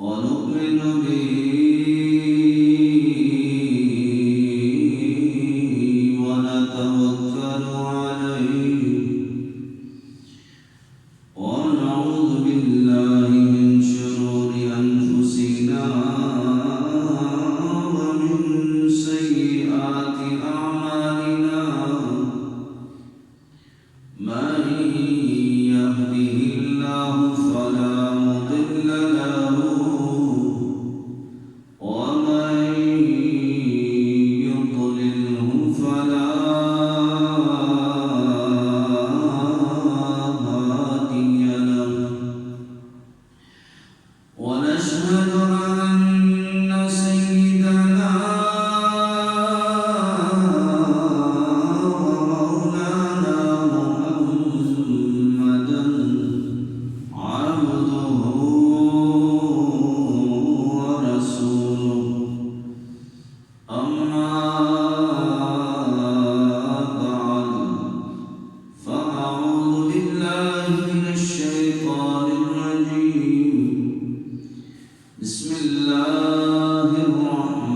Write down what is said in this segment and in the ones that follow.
ونؤمن به ونتوكل عليه ونعوذ بالله من شرور أنفسنا ومن سيئات أعمالنا من يهده الله فلا مضل له ومن يضلله فلا هادي له ونشهد أن سيدنا ومولانا محمدا عبده ورسوله أما بعد فأعوذ بالله من الشيطان الرجيم بسم الله الرحمن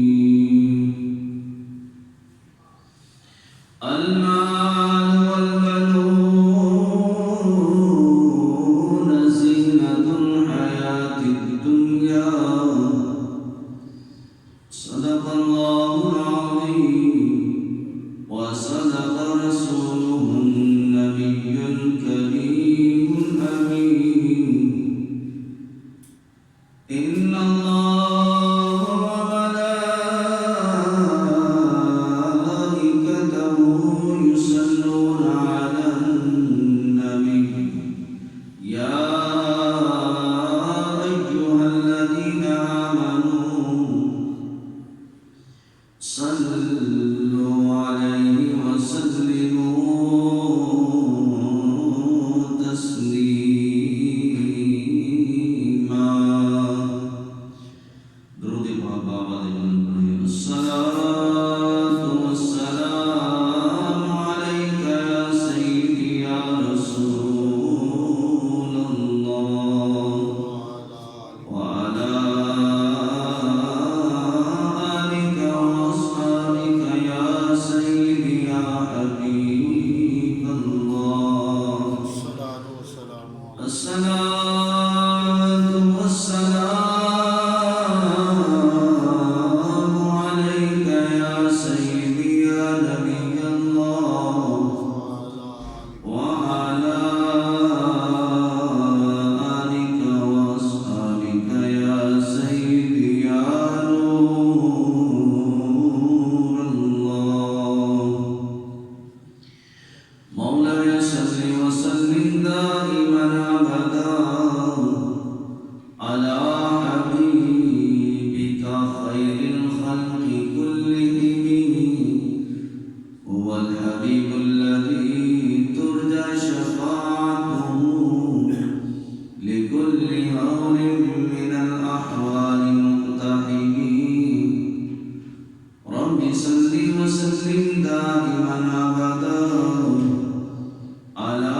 الرحيم المال والبنون زينة الحياة الدنيا صدق الله العظيم وصدق رسوله النبي الكريم الأمين إن الله وملائكته يصلون على النبي يا أيها الذين آمنوا صلوا عليه وسلموا تسليما درود پاک آباد بلند الصلاة والسلام عليك يا سيدي يا رسول الله وعلى آلك وأصحابك يا سيدي يا حبيب الله الصلاة والسلام عليك يا سيدي يا نبي الله وعلى آلك وأصحابك يا سيدي يا نور الله مولاي صل وسلم دائما أبدا على حبيبك خير الخلق كلهم هو الحبيب الذي ترجى شفاعته لكل هول من الأحوال مقتحمين رب صل وسلم دائما أبدا على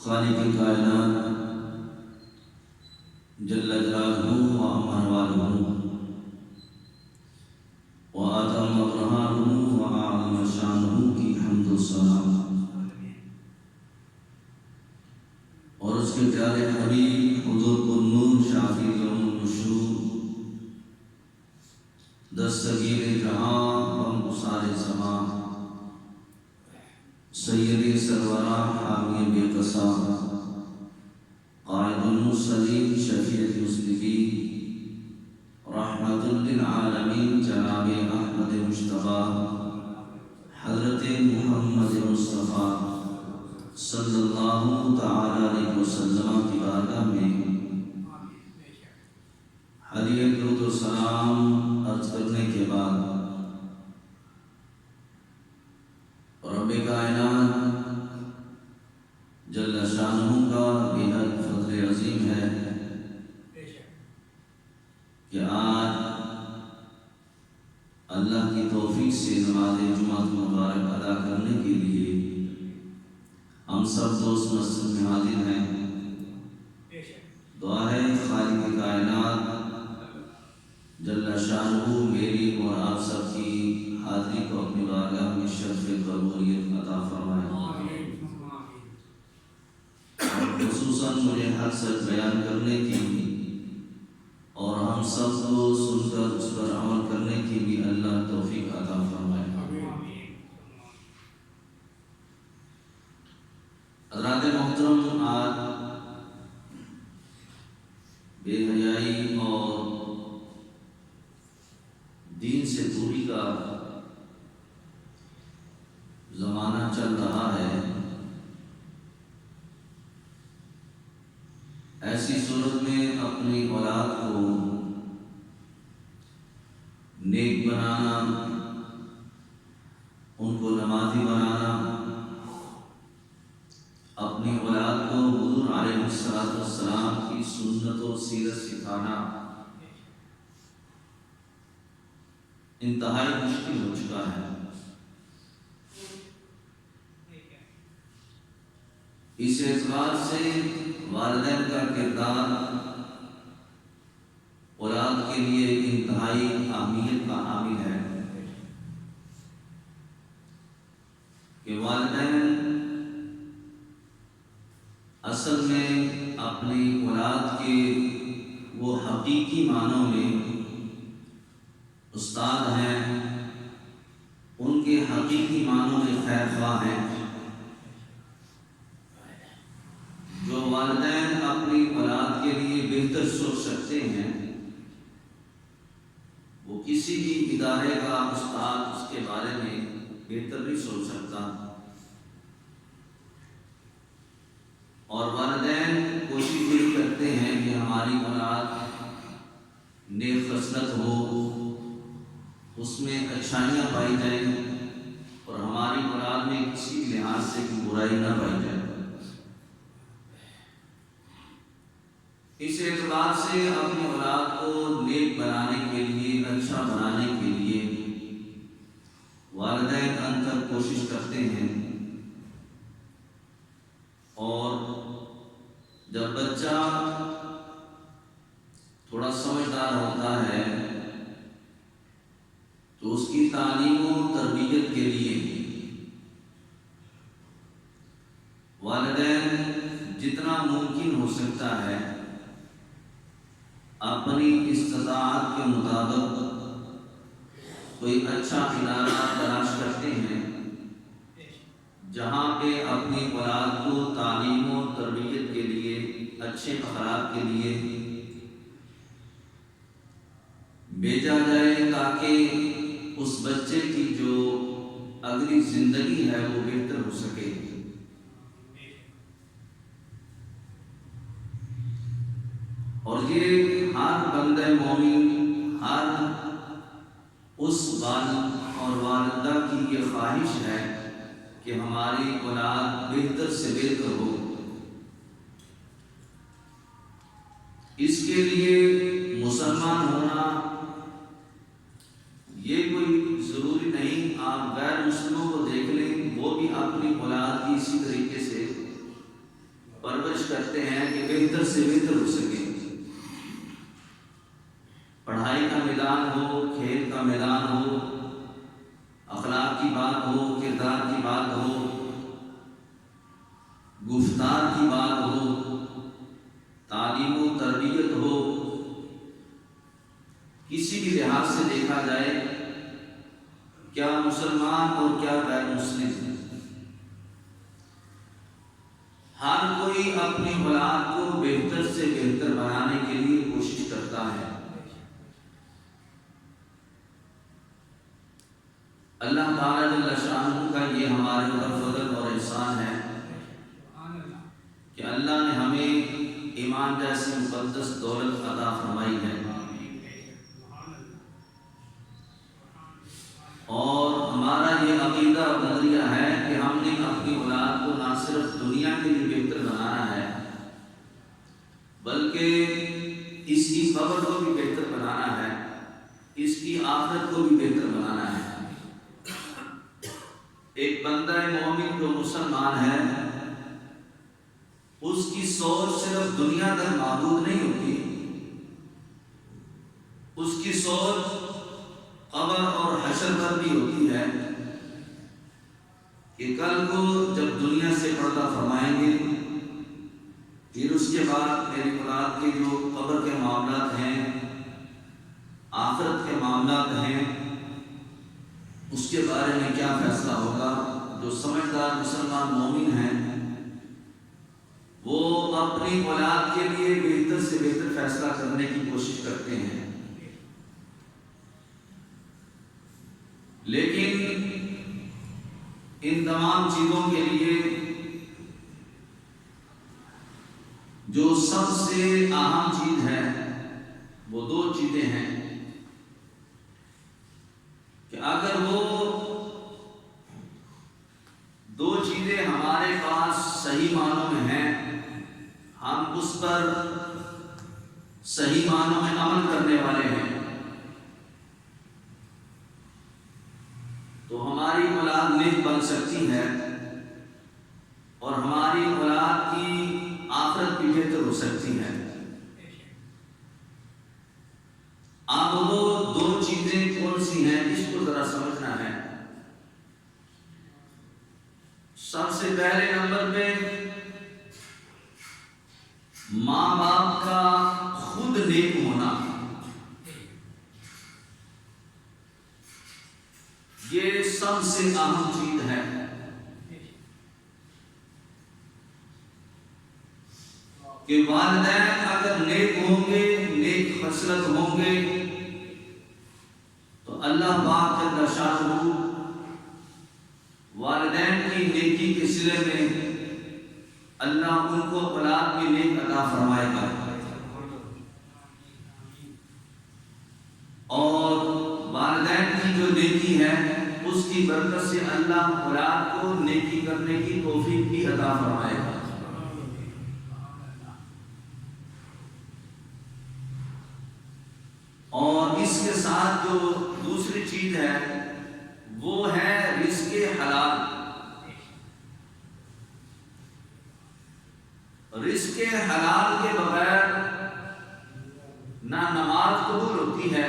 خالق کائنات جل جلالہ و امن والہ و آدم ابرہانہ و اعظم شانہ کی حمد و ثنا اور اس کے پیارے حبیب حضور النور شافی یوم النشور دستگیر جہاں ہم گسار زمان سید سرورہ حامی بے قصا قائد المرسلین شفیع المذنبین رحمت للعالمین جناب احمد مجتبی حضرت محمد مصطفیٰ صلی اللہ تعالی علیہ وسلم کی بارگاہ میں ہدیہ درود و سلام عرض کرنے کے بعد رب کائنات جل شانہ کا بےحد فضل عظیم ہے کہ آج اللہ کی توفیق سے نماز جمعہ مبارک ادا کرنے کے لیے ہم سب دوست مسجد میں حاضر ہیں۔ دعا ہے خالق کائنات جل شانہ میری اور آپ سب کی حاضری کو اپنی بارگاہ میں شرف قبولیت عطا فرمائے، اور خصوصاً مجھے حق سچ بیان کرنے کی اور ہم سب کو سن کر اس پر عمل کرنے کی بھی اللہ توفیق عطا فرمائے۔ حضرات محترم، آج بے حیائی اور دین سے دوری کا زمانہ چل رہا ہے۔ ایسی صورت میں اپنی اولاد کو نیک بنانا، ان کو نمازی بنانا، اپنی اولاد کو حضور علیہ السلام کی سنت و سیرت سکھانا انتہائی مشکل ہو چکا ہے۔ اس اعتبار سے والدین کا کردار اولاد کے لیے انتہائی اہمیت کا حامل ہے کہ والدین اصل میں اپنی اولاد کے وہ حقیقی معنوں میں استاد ہیں، ان کے حقیقی معنوں میں خیر خواہ ہیں۔ جو والدین اپنی اولاد کے لیے بہتر سوچ سکتے ہیں، وہ کسی بھی ادارے کا استاد اس کے بارے میں بہتر نہیں سوچ سکتا، اور والدین کوشش یہی کرتے ہیں کہ ہماری اولاد نیک خصلت ہو، اس میں اچھائیاں پائی جائیں، اور ہماری اولاد میں کسی لحاظ سے کوئی برائی نہ پائی جائے۔ اس اعتبار سے اپنی اولاد کو نیک بنانے کے لیے، اچھا بنانے کے لیے والدین انتر کوشش کرتے ہیں، اور جب بچہ تھوڑا سمجھدار ہوتا ہے تو اس کی تعلیم و تربیت کے لیے والدین جتنا ممکن ہو سکتا ہے اپنی استطاعت کے مطابق کوئی اچھا ادارہ تلاش کرتے ہیں جہاں پہ اپنی اولاد کو تعلیم و تربیت کے لیے، اچھے اخلاق کے لیے بھیجا جائے، تاکہ اس بچے کی جو اگلی زندگی ہے وہ بہتر ہو سکے۔ اور یہ ہر بندہ مومن، ہر اس والد اور والدہ کی یہ خواہش ہے کہ ہماری اولاد بہتر سے بہتر ہو۔ اس کے لیے مسلمان ہونا یہ کوئی ضروری نہیں، آپ غیر مسلموں کو دیکھ لیں، وہ بھی اپنی اولاد کی اسی طریقے سے کوشش کرتے ہیں کہ بہتر سے بہتر ہو سکے. پڑھائی کا میدان ہو، کھیل کا میدان ہو، اخلاق کی بات ہو، کردار کی بات ہو، گفتار کی بات ہو، تعلیم و تربیت ہو، کسی بھی لحاظ سے دیکھا جائے کیا مسلمان اور کیا غیر مسلم، ہر کوئی اپنی اولاد کو بہتر سے بہتر بنانے کے لیے کوشش کرتا ہے. اللہ تعالیٰ جل شانہ کا یہ ہمارے اوپر فضل اور احسان ہے کہ اللہ نے ہمیں ایمان جیسی مقدس دولت عطا فرمائی ہے، اور ہمارا یہ عقیدہ اور نظریہ ہے کہ ہم نے اپنی اولاد کو نہ صرف دنیا کے لیے بہتر بنانا ہے بلکہ اس کی قبر کو بھی بہتر بنانا ہے، اس کی آخرت کو بھی بہتر بنانا ہے. ایک بندہ مومن جو مسلمان ہے اس کی سوچ صرف دنیا تک محدود نہیں ہوتی، اس کی سوچ قبر اور حشر پر بھی ہوتی ہے کہ کل کو جب دنیا سے پردہ فرمائیں گے پھر اس کے بعد میری اولاد کے جو قبر کے معاملات ہیں، آخرت کے معاملات ہیں، اس کے بارے میں کیا فیصلہ ہوگا. جو سمجھدار مسلمان مومن ہیں وہ اپنی اولاد کے لیے بہتر سے بہتر فیصلہ کرنے کی کوشش کرتے ہیں، لیکن ان تمام چیزوں کے لیے جو سب سے اہم چیز ہے وہ دو چیزیں ہیں کہ اگر وہ دو چیزیں ہمارے پاس صحیح معنوں میں ہیں، ہم اس پر صحیح معنوں میں عمل کرنے والے ہیں، تو ہماری اولاد نیک بن سکتی ہے اور ہماری اولاد کی آخرت بھی بہتر ہو سکتی ہے. اب وہ دو چیزیں کون سی ہیں اس کو ذرا سمجھنا ہے. سب سے پہلے نمبر پہ ماں باپ کا خود نیک ہونا، یہ سب سے اہم چیز ہے. کہ والدین اگر نیک ہوں گے، نیک خصلت ہوں گے تو اللہ پاک جل شانہ والدین کی نیکی کے صلے میں اللہ ان کو اولاد بھی نیک عطا فرمائے گا، اور والدین کی جو نیکی ہے اس کی برکت سے اللہ اولاد کو نیکی کرنے کی توفیق بھی عطا فرمائے گا. اور اس کے ساتھ جو دوسری چیز ہے وہ ہے رزق حلال. رزق حلال کے بغیر نہ نماز قبول ہوتی ہے،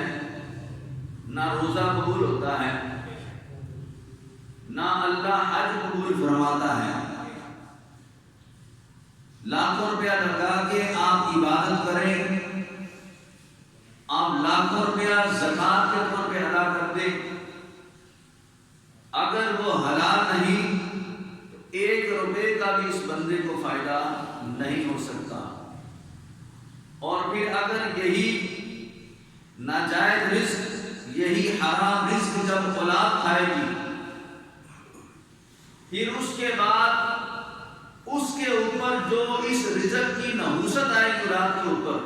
نہ روزہ قبول ہوتا ہے، نہ اللہ حج قبول فرماتا ہے. لاکھوں روپیہ لگا کے آپ عبادت کریں، آپ لاکھوں روپیہ زکات کے طور پہ ادا کر دیں، اگر وہ حلال نہیں تو 1 روپے کا بھی اس بندے کو فائدہ نہیں ہو سکتا. اور پھر اگر یہی ناجائز رزق، یہی حرام رزق جب اولاد کھائے گی پھر اس کے بعد اس کے اوپر جو اس رزق کی نحوست آئے گی اولاد کے اوپر،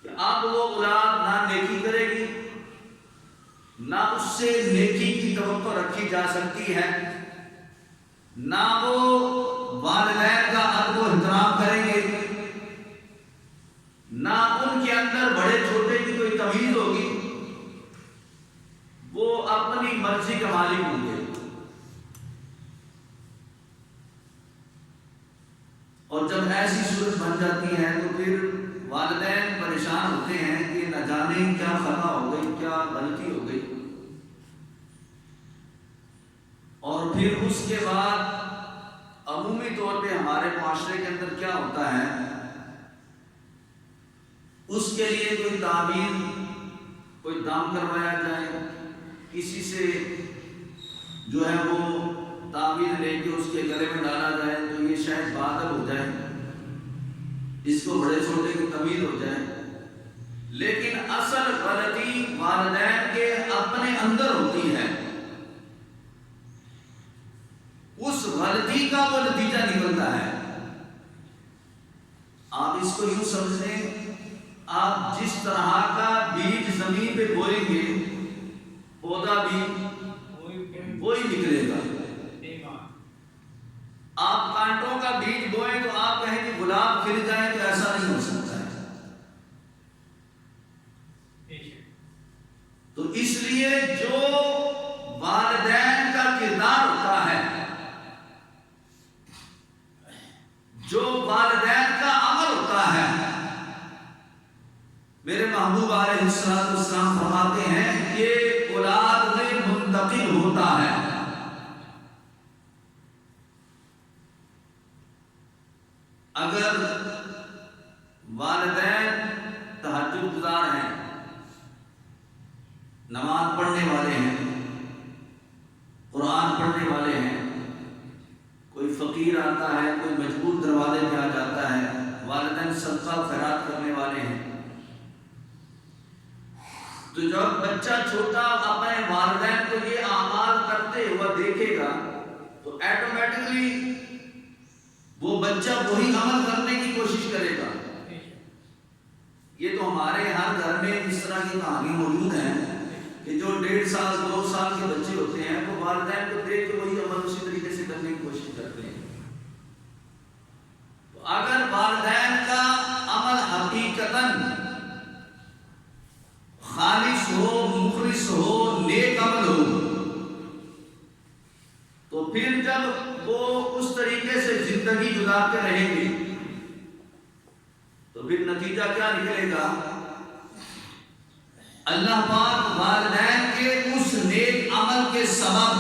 کہ اب وہ اولاد نہ نیکی کرے گی، نہ اس سے نیکی کی توقع رکھی جا سکتی ہے، نہ وہ والدین کا ادب و احترام کریں گے، نہ ان کے اندر بڑے چھوٹے کی کوئی تمیز ہوگی، وہ اپنی مرضی کا مالک ہوں گے. اور جب ایسی صورت بن جاتی ہے تو پھر والدین پریشان ہوتے ہیں کہ نہ جانے کیا خطا ہو گئی، کیا غلطی ہو گئی، اور پھر اس کے بعد عمومی طور پہ ہمارے معاشرے کے اندر کیا ہوتا ہے، اس کے لیے کوئی تعبیر، کوئی دام کروایا جائے، کسی سے جو ہے وہ تعبیر لے کے اس کے گلے میں ڈالا جائے تو یہ شاید بادل ہو جائے، اس کو بڑے چھوٹے کی تمیز ہو جائے، لیکن اصل غلطی والدین کے اپنے اندر ہوتی ہے، اس غلطی کا وہ نتیجہ نکلتا ہے۔ آپ اس کو یوں سمجھیں، آپ جس طرح کا بیج زمین پہ بوئیں گے پودا بھی وہی نکلے گا۔ آپ کانٹوں کا بیج بوئیں تو آپ کہیں کہ گلاب کھل جائے، تو ایسا نہیں ہو سکتا ہے۔ تو اس لیے جو والدین کا کردار ہوتا ہے، جو والدین کا عمل ہوتا ہے، میرے محبوب علیہ السلام فرماتے ہیں یہ اولاد میں منتقل ہوتا ہے۔ اگر والدین تہجد گزار ہیں، نماز پڑھنے والے ہیں، قرآن پڑھنے والے ہیں، کوئی فقیر آتا ہے، کوئی مجبور دروازے پہ آ جاتا ہے، والدین صدقہ خیرات کرنے والے ہیں، تو جب بچہ چھوٹا اپنے والدین کو یہ اعمال کرتے ہوا دیکھے گا تو ایٹومیٹکلی وہ بچہ وہی عمل کرنے کی کوشش کرے گا۔ یہ تو ہمارے ہر گھر میں اس طرح کی کہانی موجود ہے کہ جو 1.5 سال 2 سال کے بچے ہوتے ہیں وہ والدین کو دیکھ کے وہی عمل اسی طریقے سے کرنے کی کوشش کرتے ہیں۔ تو اگر والدین کا عمل حقیقتاً خالص ہو، مخلص ہو، نیک عمل ہو، تو پھر جب وہ اس طریقے سے زندگی گزارتے رہیں گے تو پھر نتیجہ کیا نکلے گا؟ اللہ پاک والدین کے اس نیک عمل کے سبب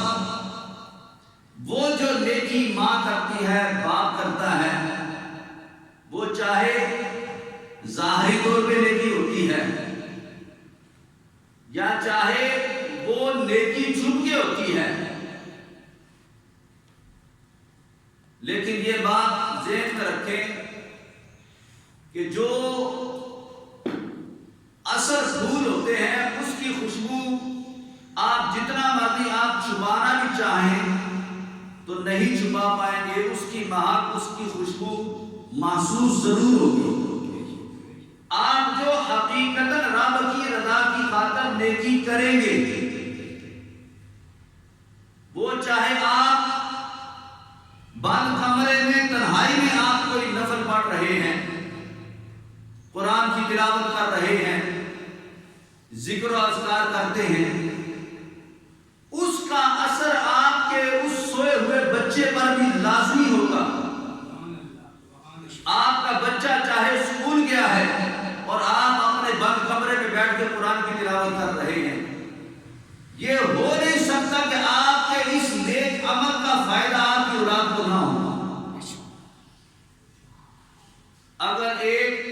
وہ جو نیکی ماں کرتی ہے، باپ کرتا ہے، وہ چاہے ظاہری طور پہ نیکی ہوتی ہے یا چاہے وہ نیکی چھپ کے ہوتی ہے، لیکن یہ بات ذہن میں رکھیں کہ جو اثر پھول ہوتے ہیں اس کی خوشبو آپ جتنا مرضی آپ چھپانا بھی چاہیں تو نہیں چھپا پائیں گے، اس کی مہک، اس کی خوشبو محسوس ضرور ہوگی۔ آپ جو حقیقتاً رب کی رضا کی خاطر نیکی کریں گے، وہ چاہے آپ بند کمرے میں تنہائی میں آپ کوئی نفل پڑھ رہے ہیں، قرآن کی تلاوت کر رہے ہیں، ذکر و اذکار کرتے ہیں، اس کا اثر آپ کے اس سوئے ہوئے بچے پر بھی لازمی ہوگا۔ آپ کا بچہ چاہے اسکول گیا ہے اور آپ اپنے بند کمرے میں بیٹھ کے قرآن کی تلاوت کر رہے ہیں، یہ ہو نہیں سکتا کہ آپ کے اس نیک عمل کا فائدہ آپ کی اولاد کو نہ ہو۔ اگر ایک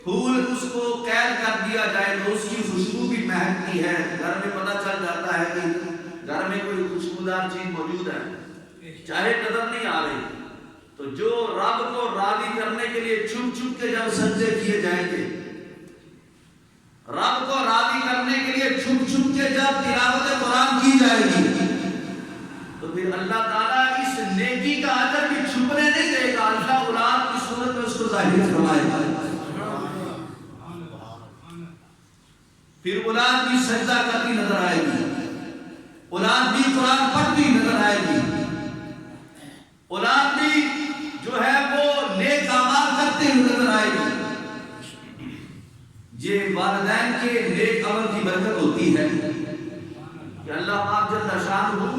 پھول اس کو قید کر دیا جائے تو اس کی خوشبو بھی مہکتی ہے، گھر میں پتہ چل جاتا ہے کہ گھر میں کوئی خوشبودار چیز موجود ہے، چاہے نظر نہیں آ رہی، تو جو رب کو راضی کرنے کے لیے چھپ چھپ کے جب سجدے کیے جائیں گے، رب کو راضی کرنے کے لیے چھپ چھپ کے جب تلاوت قرآن کی جائے گی، تو پھر اللہ تعالیٰ اس نیکی کا اجر بھی چھپنے نہیں دے گا، اللہ اولاد کی صورت میں اس کو ظاہر فرمائے گا۔ پھر اولاد بھی سجدہ کرتی نظر آئے گی، اولاد بھی قرآن پڑھتی نظر آئے گی، اولاد بھی جو ہے وہ نیک اعمال کرتے ہوئے نظر آئے گی۔ یہ والدین کے نیک عمل کی برکت ہوتی ہے کہ اللہ پاک جل شانہ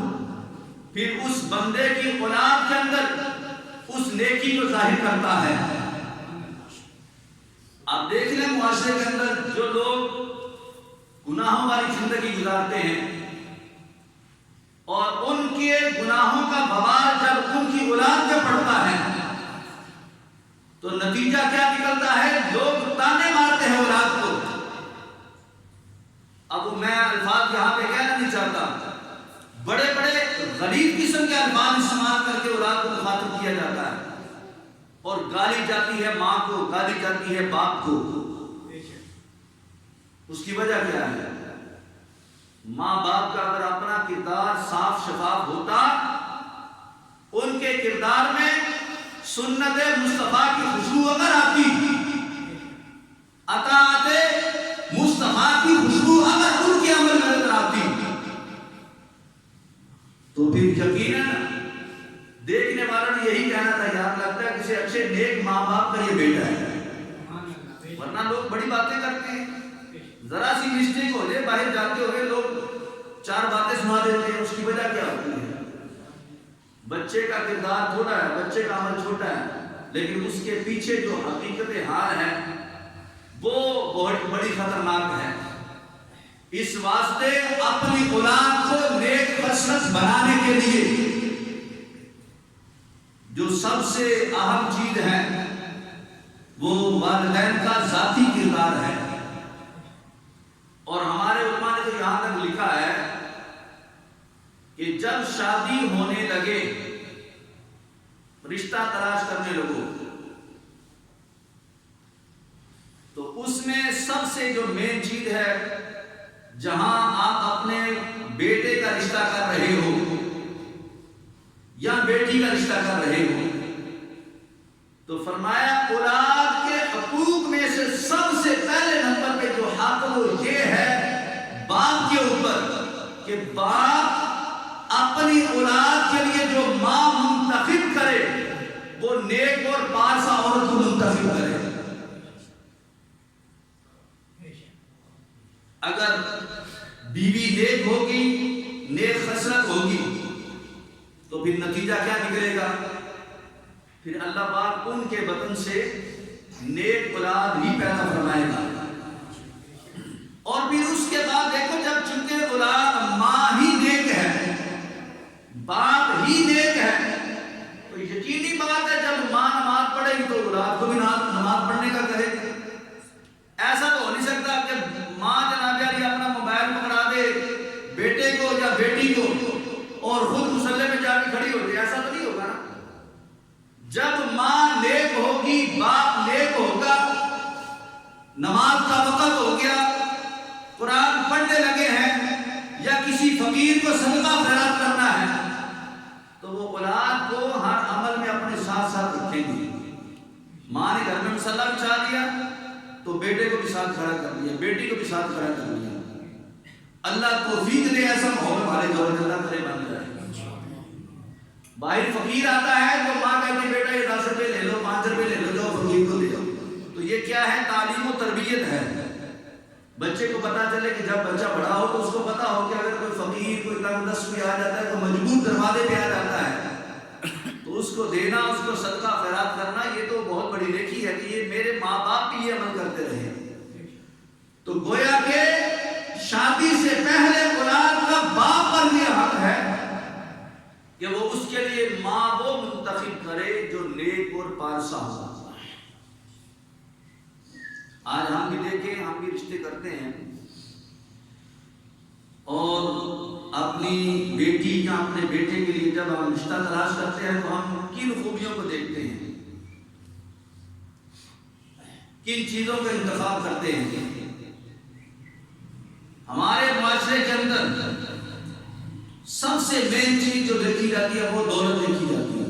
پھر اس بندے کی اولاد کے اندر اس نیکی کو ظاہر کرتا ہے۔ آپ دیکھ لیں معاشرے کے اندر جو لوگ گناہوں والی زندگی گزارتے ہیں اور ان کے گناہوں کا وبال جب ان کی اولاد پہ پڑتا ہے تو نتیجہ کیا نکلتا ہے؟ لوگ تانے مارتے ہیں اولاد کو۔ اب میں الفاظ یہاں پہ کہنا نہیں چاہتا، بڑے بڑے غلیظ قسم کے الفاظ استعمال کر کے اولاد کو مخاطب کیا جاتا ہے اور گالی جاتی ہے ماں کو، گالی جاتی ہے باپ کو۔ اس کی وجہ کیا ہے؟ ماں باپ کا اگر اپنا کردار صاف شفاف ہوتا، ان کے کردار میں سنت مصطفیٰ کی خوشبو اگر آتی، اطاعت مصطفیٰ کی خوشبو اگر ان کے عمل میں نظر آتی، تو پھر یقیناً دیکھنے والوں نے یہی کہنا تھا، یار لگتا ہے کسی اچھے نیک ماں باپ کا یہ بیٹا ہے۔ ورنہ لوگ بڑی باتیں کرتے ہیں، ذرا سی مسٹیک ہو جائے باہر جاتے ہوئے لوگ 4 باتیں سنا دیتے ہیں۔ اس کی وجہ کیا ہوتی ہے؟ بچے کا کردار تھوڑا ہے، بچے کا عمل چھوٹا ہے، لیکن اس کے پیچھے جو حقیقت حال ہے وہ بہت بڑی خطرناک ہے۔ اس واسطے اپنی اولاد کو نیک خصلت بنانے کے لیے جو سب سے اہم چیز ہے وہ والدین کا ذاتی کردار ہے۔ اور ہمارے علماء نے تو یہاں تک لکھا ہے کہ جب شادی ہونے لگے، رشتہ تلاش کرنے لگو، تو اس میں سب سے جو مین چیز ہے، جہاں آپ اپنے بیٹے کا رشتہ کر رہے ہو یا بیٹی کا رشتہ کر رہے ہو، تو فرمایا اولاد کے حقوق میں سے سب سے پہلے نمبر پہ جو حق وہ یہ ہے باپ کے اوپر، کہ باپ اپنی اولاد کے لیے جو ماں منتخب کرے وہ نیک اور پارسا عورت کو منتخب کرے۔ اگر بیوی نیک ہوگی، نیک خصلت ہوگی، تو پھر نتیجہ کیا نکلے گا؟ پھر اللہ پاک ان کے بطن سے نیک اولاد ہی پیدا فرمائے گا۔ اور پھر اس کے بعد دیکھو، جب چونکہ اولاد ماں ہی نیک ہے، باپ ہی نیک ہے، تو یقینی بات ہے جب ماں نماز پڑھے گی تو اولاد کو بھی نماز پڑھنے کا کہے گی۔ ایسا تو ہو نہیں سکتا کہ ماں جناب علی اپنا موبائل پکڑا دے بیٹے کو یا بیٹی کو اور خود مصلی میں جا کے کھڑی ہو جائے، ایسا تو نہیں ہوگا نا۔ جب ماں نیک ہوگی، باپ نیک ہوگا، نماز کا وقت ہو گیا، قرآن پڑھنے لگے ہیں یا کسی فقیر کو صدقہ خیرات کرنا ہے، تو وہ اولاد کو ہر عمل میں اپنے ساتھ ساتھ رکھیں گے۔ ماں نے گھر میں مصلی بچھا دیا تو بیٹے کو بھی ساتھ کھڑا کر لیا، بیٹی کو بھی ساتھ کھڑا کر لیا۔ اللہ توفیق دے ایسا ماحول ہمارے دور میں اللہ کرے بن جائے۔ باہر فقیر آتا ہے تو ماں کہتی ہے بیٹا یہ 10 روپے لے لو، 5 روپے لے لو، جو فقیر کو دے دو۔ تو یہ کیا ہے؟ تعلیم و تربیت ہے۔ بچے کو پتا چلے کہ جب بچہ بڑا ہو تو اس کو پتا ہو کہ اگر کوئی فقیر کوئی تنگ دست کوئی آ جاتا ہے تو مجبور دروازے پہ آ جاتا ہے، تو اس کو دینا، اس کو صدقہ خیرات کرنا، یہ تو بہت بڑی نیکی ہے کہ یہ میرے ماں باپ بھی یہ عمل کرتے رہے۔ تو گویا کہ شادی سے پہلے اولاد کا باپ پر یہ حق ہے کہ وہ اس کے لیے ماں وہ منتخب کرے جو نیک اور پارسا ہو۔ آج ہم بھی دیکھیں، ہم بھی رشتے کرتے ہیں اور اپنی بیٹی یا اپنے بیٹے کے لیے جب ہم رشتہ تلاش کرتے ہیں تو ہم کن خوبیوں کو دیکھتے ہیں، کن چیزوں کا انتخاب کرتے ہیں۔ ہمارے معاشرے کے اندر سب سے مین چیز جو دیکھی جاتی ہے وہ دولت دیکھی جاتی ہے۔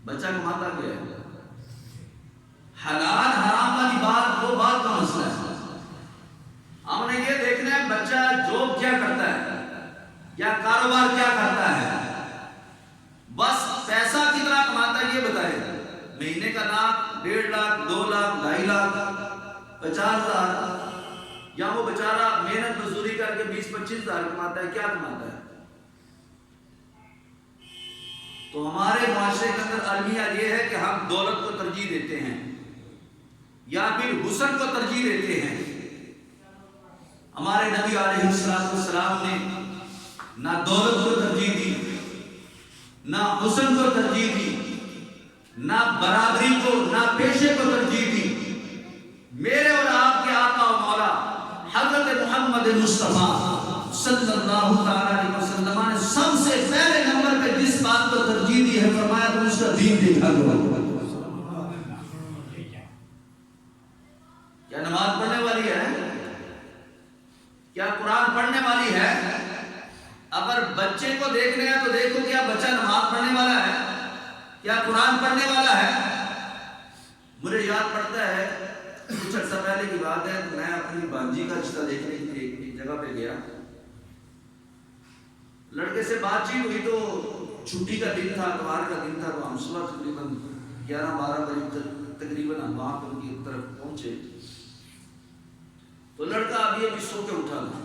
بچہ کماتا کیا ہے؟ حلال حرام والی بات وہ بات کا مسئلہ ہے۔ ہم نے یہ دیکھنا ہے بچہ جاب کیا کرتا ہے یا کاروبار کیا کرتا ہے، بس پیسہ کتنا کماتا ہے یہ بتائے۔ مہینے کا لاکھ، 1.5 لاکھ، 2 لاکھ، 2.5 لاکھ، 50,000، یا وہ بیچارہ محنت مزدوری کر کے 20-25 ہزار کماتا ہے، کیا کماتا ہے؟ تو ہمارے معاشرے کے اندر المیہ یہ ہے کہ ہم دولت کو ترجیح دیتے ہیں یا پھر حسن کو ترجیح دیتے ہیں. ہمارے نبی علیہ السلام نے نہ دولت کو ترجیح دی، نہ حسن کو ترجیح دی، نہ برادری کو، نہ پیشے کو ترجیح دی. میرے اور آپ کے آقا و مولا حضرت محمد مصطفیٰ صلی اللہ تعالیٰ علیہ وسلم نے سب سے پہلے نمبر پہ جس بات کو ترجیح دی ہے، فرمایا تم اس کا دین دیکھا کرو. کیا نماز پڑھنے والی ہے؟ کیا قرآن پڑھنے والی ہے؟ اگر بچے کو دیکھنے ہیں تو دیکھو کیا بچہ نماز پڑھنے والا ہے، کیا قرآن پڑھنے والا ہے. مجھے یاد پڑتا ہے کچھ عرصہ پہلے کی بات ہے، میں اپنی بانجی کا رشتہ دیکھنے کے لیے ایک جگہ پہ گیا. لڑکے سے بات چیت ہوئی تو چھٹی کا دن تھا، اتوار کا دن تھا، تو ہم صبح تقریباً 11-12 بجے تقریباً ہم وہاں پر ان کی طرف پہنچے. تو لڑکا ابھی سو کے اٹھا تھا.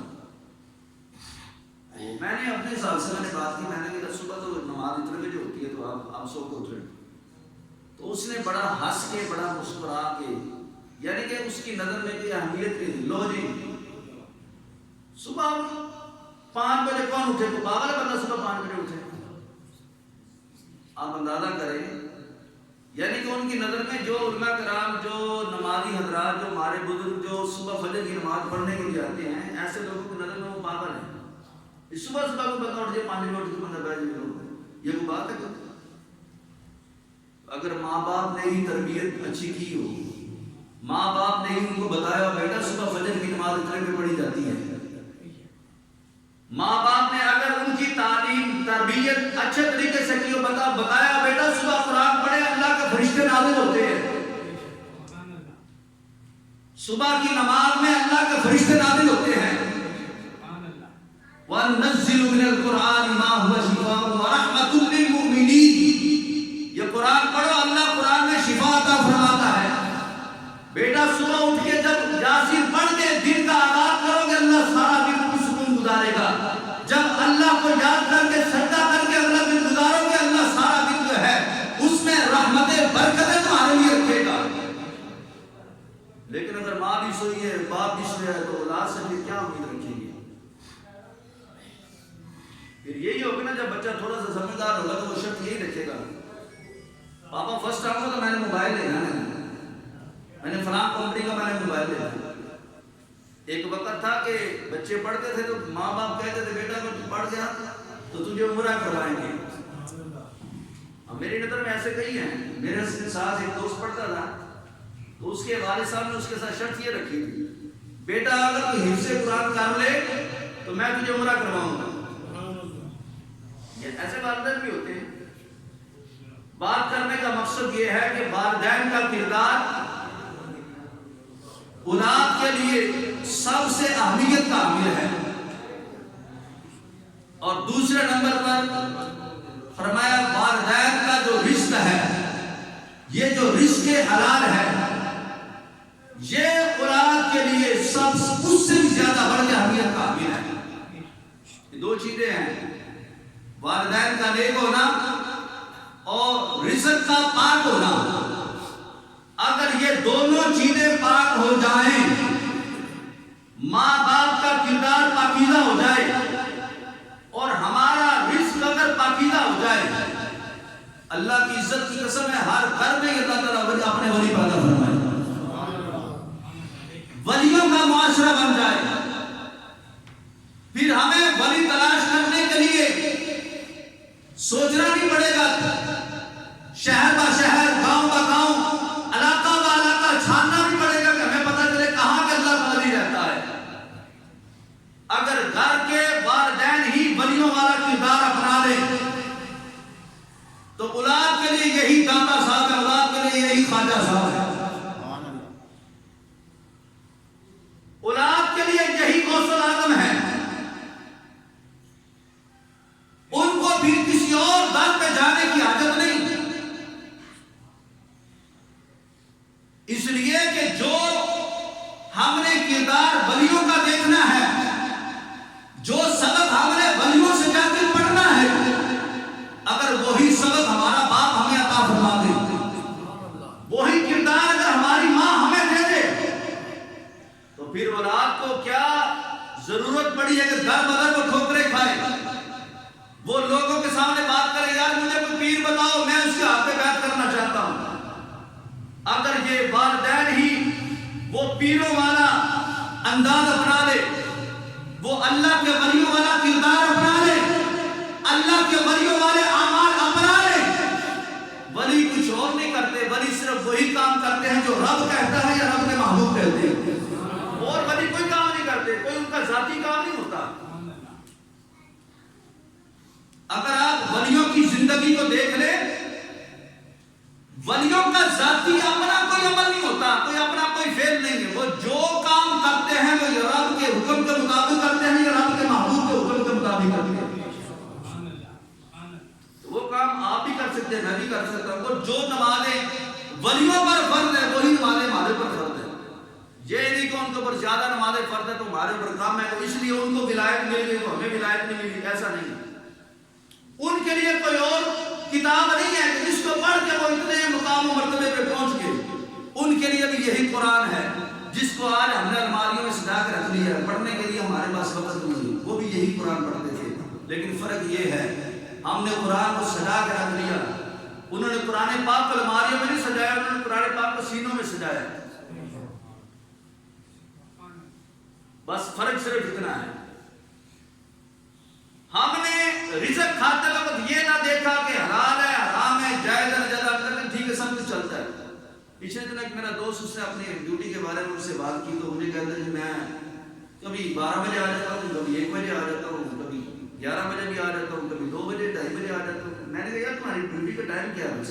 میں نے اپنے حساب سے میں نے بات کی، میں نے کہا صبح تو نماز اتنے بجے ہوتی ہے تو آپ سو کے اٹھے. تو اس نے بڑا ہنس کے، بڑا مسکرا کے، یعنی کہ اس کی نظر میں کوئی اہمیت نہیں. لو جی صبح 5 بجے کون اٹھے؟ تو پاگل ہے بندہ صبح 5 بجے اٹھے. آپ اندازہ کریں، یعنی کہ ان کی نظر میں جو علماء کرام، جو نمازی حضرات، جو ہمارے بزرگ جو صبح فجر کی نماز پڑھنے کے لیے آتے ہیں، ایسے لوگوں کی نظر میں وہ پاگل ہیں. صبح کو بندہ اٹھ جائے 5 بجے اٹھ کے بندہ بیٹھ جائے، یہ کوئی بات ہے؟ اگر ماں باپ نے ہی تربیت اچھی کی ہو، ماں باپ نے ہی ان کو بتایا بیٹا صبح فجر کی نماز اتنے پہ پڑھی جاتی ہے، ماں باپ نے اگر ان کی تعلیم تربیت اچھے طریقے سے کی ہو، بتایا بیٹا صبح قرآن پڑھے، اللہ کے فرشتے نازل ہوتے ہیں، صبح کی نماز میں اللہ کے فرشتے نازل ہوتے ہیں. وَنَزِّلُ مِنَ الْقُرْآنِ مَا هُوَ شِفَاءٌ وَرَحْمَةٌ لِّلْمُؤْمِنِينَ. یہ قرآن پڑھو، اللہ قرآن میں شفا عطا فرماتا ہے. بیٹا صبح اٹھ کے جب یاسین پڑھ کے دن کا آغاز کرو گے، اللہ سارا دن پرسکون گزارے گا. جب اللہ کو یاد کر کے سجدہ کر کے اگلا دن گزارو گے، اللہ سارا دن جو ہے اس میں رحمتیں برکتیں تمہارے لیے رکھے گا. لیکن اگر ماں بھی سوئی ہے، باپ بھی سویا ہے، تو اولاد سے بھی کیا امید رکھیں گے؟ پھر یہی ہوگا نا، جب بچہ تھوڑا سا سمجھدار ہوگا تو وہ شرط یہی رکھے گا، پاپا فرسٹ آؤں گا تو میں نے موبائل لینا ہے، میں نے فلاں کمپنی کا میں نے موبائل لینا. ایک وقت تھا کہ بچے پڑھتے تھے تو ماں باپ کہتے تھے بیٹا اگر تو پڑھ گیا تو تجھے عمرہ کروائیں گے. اب میری نظر میں ایسے کئی ہیں. میرے ساتھ ایک دوست پڑھتا تھا تو اس کے والد صاحب نے اس کے ساتھ شرط یہ رکھی تھی، بیٹا اگر تو حفظ قرآن کر لے تو میں تجھے عمرہ کرواؤں گا. ایسے والدین بھی ہوتے ہیں. بات کرنے کا مقصد یہ ہے کہ والدین کا کردار اولاد کے لیے سب سے اہمیت کا حامل ہے. اور دوسرے نمبر پر فرمایا والدین کا جو رزق ہے، یہ جو رزق حلال ہے، یہ اولاد کے لیے سب اس سے بھی زیادہ بڑھ کے اہمیت کا حامل ہے. یہ دو چیزیں ہیں، والدین کا نیک ہونا اور رزق کا پاک ہونا. اگر یہ دونوں چیزیں پاک ہو جائیں، ماں باپ کا کردار پاکیزہ ہو جائے اور ہمارا رزق اگر پاکیزہ ہو جائے، اللہ کی عزت کی قسم ہے ہر گھر میں اللہ تعالیٰ اپنے ولی پیدا فرمائے، ولیوں کا معاشرہ بن جائے. پھر ہمیں ولی تلاش کرنے کے لیے سوچنا نہیں پڑے گا، شہر با شہر، گاؤں با گاؤں، علاقہ با علاقہ چھاننا نہیں پڑے گا کہ ہمیں پتہ چلے کہاں کے اللہ کا ولی رہتا ہے. اگر گھر کے والدین ہی ولیوں والا کردار اپنا لے تو اولاد کے لیے یہی داتا صاحب ہے، اولاد کے لیے یہی خواجہ صاحب ہے، اولاد کے لیے یہی غوث الاعظم ہے. ان کو بھی کسی اور در پہ جانے کی حاجت نہیں، اس لیے کہ جو ہم نے کردار ولیوں کا دیکھنا ہے، جو سبق ہم نے ولیوں سے جا کے پڑھنا ہے، اگر وہی سبق پیروں والا انداز اپنا لے، وہ اللہ کے ولیوں والا کردار اپنا لے، اللہ کے ولیوں والے اعمال اپنا لے۔ ولی کچھ اور نہیں کرتے، ولی صرف وہی کام کرتے ہیں جو رب کہتا ہے یا رب کے محبوب کہتے ہیں، اور ولی کوئی کام نہیں کرتے، کوئی ان کا ذاتی کام نہیں ہوتا۔ اگر آپ ولیوں کی زندگی کو دیکھ لیں، ولیوں کا ذاتی اپنا کوئی عمل نہیں ہوتا، کوئی اپنا کوئی فعل نہیں ہے، وہ جو کام کرتے ہیں وہ رب کے حکم کے مطابق کرتے ہیں یا رب کے محبوب کے حکم کے مطابق کرتے ہیں۔ وہ کام آپ بھی کر سکتے ہیں، میں بھی کر سکتا ہوں۔ وہ جو نمازیں ولیوں پر فرض ہے وہی نمازیں ہمارے پر فرض ہے۔ یہ نہیں کہ ان کے اوپر زیادہ نمازیں فرض ہے تو ہمارے اوپر کام ہے تو اس لیے ان کو ولایت مل گئی تو ہمیں ولایت نہیں ملی، ایسا نہیں ہے۔ ان کے لیے کوئی اور کتاب نہیں ہے کہ جس کو پڑھ کے وہ اتنے مقام و مرتبے پہ پہنچ گئے۔ ان کے لیے بھی یہی قرآن ہے جس کو آج ہم نے الماریوں میں سجا کے رکھ لیا ہے، پڑھنے کے لیے ہمارے پاس وقت نہیں، وہ بھی یہی قرآن پڑھتے تھے، لیکن فرق یہ ہے ہم نے قرآن کو سجا کے رکھ لیا، انہوں نے قرآن پاک کو الماریوں میں نہیں سجایا، انہوں نے قرآن پاک کو سینوں میں سجایا۔ بس فرق صرف اتنا ہے۔ ہم نے رزق کھاتے وقت یہ نہ دیکھا کہ حلال ہے حرام ہے جائز ہے ناجائز ہے، ٹھیک ہے سب کچھ چلتا ہے۔ پچھلے دن ایک میرا دوست اس نے اپنی ڈیوٹی کے بارے میں مجھ سے بات کی تو مجھے کہتا ہے کہ میں کبھی 12 بجے آ جاتا ہوں، کبھی 1 بجے آ جاتا ہوں، کبھی 11 بجے بھی آ جاتا ہوں، کبھی 2 بجے 2:30 بجے آ جاتا ہوں۔ میں نے کہا یار تمہاری ڈیوٹی کا ٹائم کیا ہے؟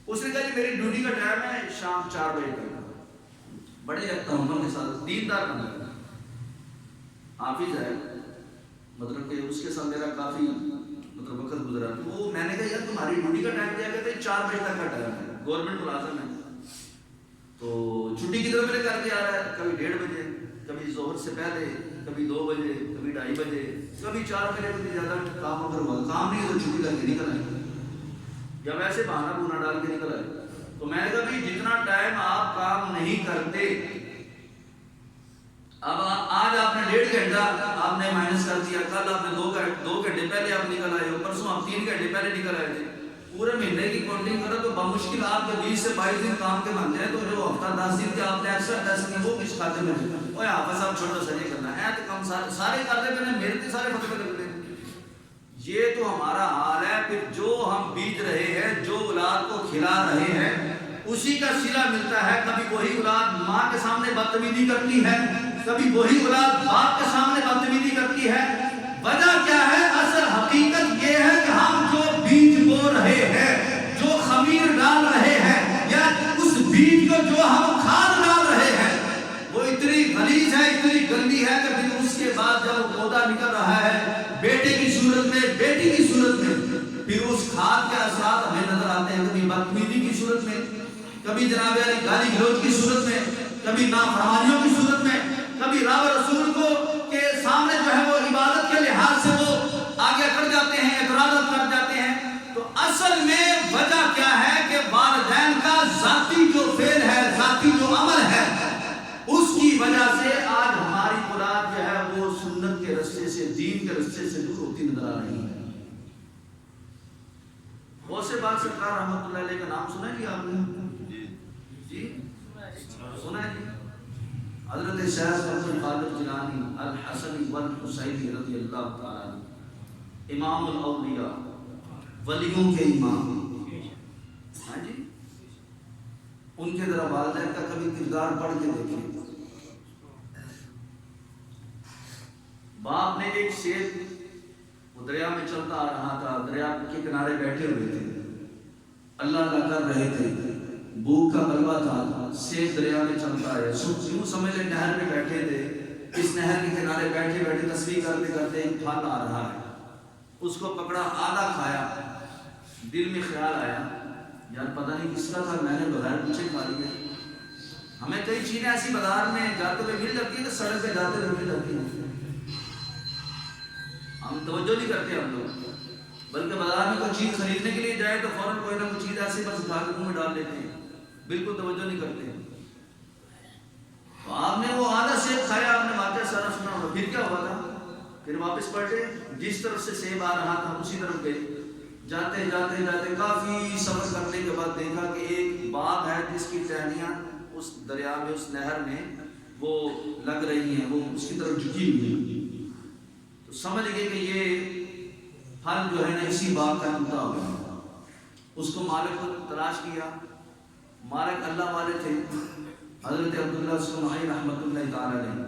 اس نے کہا کہ میری ڈیوٹی کا ٹائم ہے شام 4 بجے تک۔ بڑے تحمل کے ساتھ دیندار بندہ حافظ ہے، مطلب کہ اس کے ساتھ میرا کافی وقت گزرا۔ تو وہ میں نے کہا یار تمہاری ڈیوٹی کا ٹائم کیا؟ کہتے ہیں 4 بجے تک کا ٹائم ہے، گورنمنٹ ملازم ہے تو چھٹی کی طرف میرے کر کے آ رہا ہے، کبھی 1:30 بجے، کبھی ظہر سے پہلے، کبھی 2 بجے، کبھی 2:30 بجے، کبھی 4 بجے، کبھی زیادہ کام اگر ہوا کام نہیں تو چھٹی کر کے نکل آئے یا ویسے بہانا بونا ڈال کے نکل آئے۔ تو میں نے کہا جتنا ٹائم آپ کام نہیں کرتے، اب آج آپ نے 1.5 گھنٹہ آپ نے مائنس کر دیا، کل آپ نے 2 گھنٹے پہلے آپ نکل آئے ہو، پرسوں آپ 3 گھنٹے پہلے نکل آئے تھے، پورے مہینے کی کاؤنٹنگ کرو تو بمشکل آپ کے 20 سے 22 دن کام کے بنتے ہیں۔ تو جو ہفتہ 10 دن کے آپ نے ایکسٹرا پیسے ہیں وہ کس کھاتے میں؟ اوے حافظ صاحب چھوٹا سا یہ کرنا ہے تو کم سارے کرتے میں نے میرے تے سارے فتوے لگتے ہیں۔ یہ تو ہمارا حال ہے۔ پھر جو ہم بیج رہے ہیں، جو اولاد کو کھلا رہے ہیں، اسی کا صلہ ملتا ہے۔ کبھی وہی اولاد ماں کے سامنے بدتمیزی کرتی ہے، کبھی وہی اولاد باپ کے سامنے بدتمیزی کرتی ہے۔ وجہ کیا ہے؟ اصل حقیقت یہ ہے کہ ہم جو بیج بو رہے ہیں، جو خمیر ڈال رہے ہیں، یا اس بیج کو جو ہم کھاد ڈال رہے ہیں، وہ اتنی غلیظ ہے، اتنی گندی ہے کہ پھر اس کے بعد جب وہ پودا نکل رہا ہے بیٹے کی صورت میں، بیٹی کی صورت میں، پھر اس کھاد کے اثرات ہمیں نظر آتے ہیں، کبھی بدتمیزی کی صورت میں، کبھی جناب علی گالی گلوچ کی صورت میں، کبھی نافرمانیوں کی صورت میں، کبھی رب رسول کو کے سامنے جو ہے وہ عبادت کے لحاظ سے وہ آگے کر جاتے ہیں، اعتراضات کر جاتے ہیں۔ تو اصل میں وجہ کیا ہے کہ والدین کا ذاتی جو فعل ہے، ذاتی جو عمل ہے، اس کی وجہ سے آج ہماری اولاد جو ہے وہ سنت کے رستے سے، دین کے رستے سے دور ہوتی نظر آ رہی ہے۔ غوث پاک سرکار رحمۃ اللہ علیہ کا نام سنا ہے جی آپ نے؟ جی سنا ہے جی؟ حضرت شیخ عبد القادر جیلانی الحسنی والحسینی رضی اللہ تعالیٰ عنہ، امام الاولیاء، ولیوں کے امام، ہاں جی، ان کے ذرا والدین کا کبھی کردار پڑھ کے دیکھیں۔ باپ نے ایک شیر، وہ دریا میں چلتا آ رہا تھا، دریا کے کنارے بیٹھے ہوئے تھے، اللہ اللہ کر رہے تھے، بھوک کا غلبہ تھا، سیب دریا میں چلتا ہے، یوں سمجھ لیں نہر میں بیٹھے تھے، اس نہر کے کنارے بیٹھے بیٹھے تسبیح کرتے کرتے ایک پھل آ رہا ہے، اس کو پکڑا، آدھا کھایا، دل میں خیال آیا یار پتہ نہیں کس کا تھا، میں نے بغیر پوچھے کھا لیا۔ ہمیں کئی چیزیں ایسی بازار میں جاتے ہوئے مل جاتی ہیں تو سڑک پہ جاتے ہوئے مل جاتی ہیں، ہم توجہ نہیں کرتے ہم لوگ، بلکہ بازار میں کوئی چیز خریدنے کے لیے جائے تو فوراً کوئی نہ کوئی چیز ایسی بس اٹھا کے منہ میں ڈال لیتے ہیں، بالکل توجہ نہیں کرتے۔ تو آپ نے وہ آدھا سیب کھایا، آپ نے واقعہ سارا سنا ہوگا، پھر کیا ہوا تھا؟ پھر واپس پلٹے، جس طرف سے سیب آ رہا تھا اسی طرف گئے، جاتے جاتے جاتے کافی سفر کرنے کے بعد دیکھا کہ ایک باغ ہے جس کی ٹہنیاں اس دریا میں اس نہر میں وہ لگ رہی ہیں، وہ اس کی طرف جھکی ہوئی ہیں، تو سمجھ گئے کہ یہ پھل جو ہے نا اسی باغ کا ٹوٹا ہوا ہے۔ اس کو مالک کو تلاش کیا، مالک اللہ والے تھے، حضرت عبداللہ سنائی رحمۃ اللہ تعالی علیہ،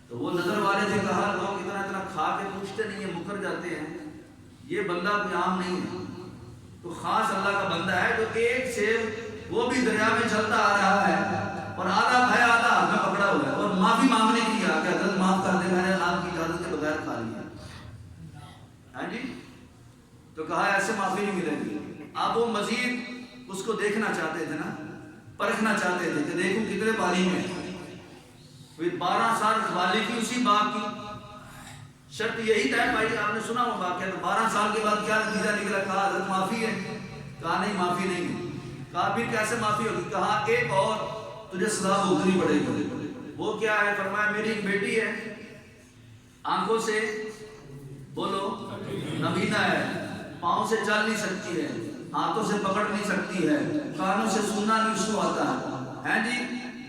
تو وہ نظر والے تھے، کہا لوگ اتنا اتنا کھا کے پوچھتے نہیں ہیں، مکر جاتے ہیں، یہ بندہ کوئی عام نہیں ہے، تو خاص اللہ کا بندہ ہے جو ایک سیب وہ بھی دریا میں چلتا آ رہا ہے اور آدھا کھایا آدھا ہاتھ میں پکڑا ہوا ہے، اور معافی مانگنے کی آ کہ حضرت معاف کر دے، میں نے آپ کی اجازت کے بغیر کھا لیا۔ ہاں جی، تو کہا ایسے معافی نہیں ملے گی۔ اب وہ مزید اس کو دیکھنا چاہتے تھے نا، پرکھنا چاہتے تھے کہ دیکھوں کتنے پانی میں، پھر 12 سال رکھوالی کی اسی باغ کی، شرط یہی طے پائی، آپ نے سنا وہ واقعہ، تو 12 سال کے بعد کیا نتیجہ نکلا؟ کہا حضرت معافی ہے، کہا نہیں معافی نہیں ہے۔ کہا پھر کیسے معافی ہوگی؟ کہا ایک اور تجھے سزا بھگتنی پڑے گی۔ وہ کیا ہے؟ فرمایا میری ایک بیٹی ہے، آنکھوں سے بولو نبینا ہے، پاؤں سے چل نہیں سکتی ہے، ہاتھوں سے پکڑ نہیں سکتی ہے، کانوں سے سننا نہیں اس کو آتا ہے جی،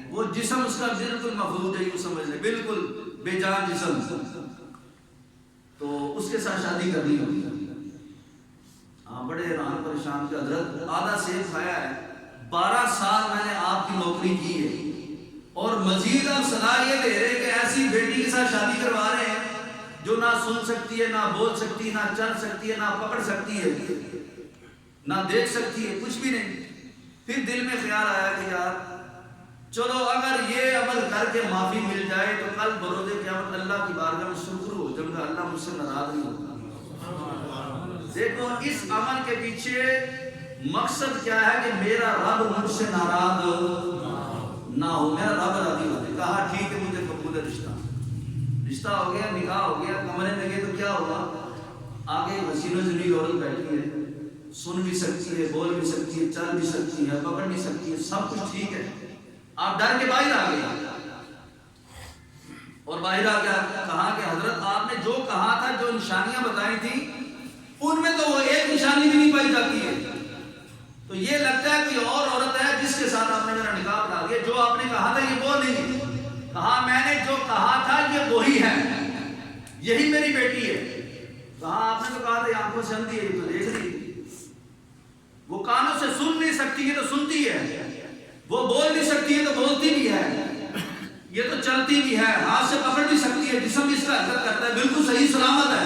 وہ جسم اس کا بالکل محفوظ ہے، یہ سمجھ لیں بالکل بے جان جسم، تو اس کے ساتھ شادی کرنی ہوگی۔ ہاں بڑے حیران پریشان کہ حضرت آدھا سیب کھایا ہے، 12 سال میں نے آپ کی نوکری کی ہے، اور مزید آپ صلاح یہ دے رہے کہ ایسی بیٹی کے ساتھ شادی کروا رہے ہیں جو نہ سن سکتی ہے، نہ بول سکتی ہے، نہ چل سکتی ہے، نہ پکڑ سکتی ہے، نہ دیکھ سکتی ہے، کچھ بھی نہیں۔ پھر دل میں خیال آیا کہ یار چلو اگر یہ عمل کر کے معافی مل جائے تو کل بروز قیامت اللہ کی بارگاہ میں سرخرو ہو جاؤں گا، اللہ مجھ سے ناراض نہیں ہوگا۔ دیکھو اس عمل کے پیچھے مقصد کیا ہے کہ میرا رب مجھ سے ناراض نہ ہو، میرا رب راضی ہو۔ کہا ٹھیک ہے، مجھے قبول ہے، رشتہ ہو گیا، نکاح ہو گیا، کمرے میں گئے تو کیا ہوگا؟ آگے حسین و جمیل عورت بیٹھی ہے، سن بھی سکتی ہے، بول بھی سکتی ہے، چل بھی سکتی ہے، پکڑ بھی سکتی ہے، سب کچھ ٹھیک ہے۔ آپ ڈر کے باہر آ گئے، اور باہر آ گیا کہا کہ حضرت آپ نے جو کہا تھا، جو نشانیاں بتائی تھی، ان میں تو وہ ایک نشانی بھی نہیں پائی جاتی ہے، تو یہ لگتا ہے کوئی اور عورت ہے جس کے ساتھ آپ نے میرا نکاح بنا دیا، جو آپ نے کہا تھا یہ وہ نہیں ہے۔ کہا میں نے جو کہا تھا یہ وہی ہے، یہی میری بیٹی ہے۔ کہا آپ نے تو کہا تھا یہ آنکھوں سے اندھی ہے، یہ تو دیکھ رہی، وہ کانوں سے سن نہیں سکتی ہے تو سنتی ہے، وہ بول نہیں سکتی ہے تو بولتی بھی ہے، یہ تو چلتی بھی ہے، ہاتھ سے پکڑ بھی سکتی ہے، جسم اس کا حرکت کرتا ہے، بالکل صحیح سلامت ہے۔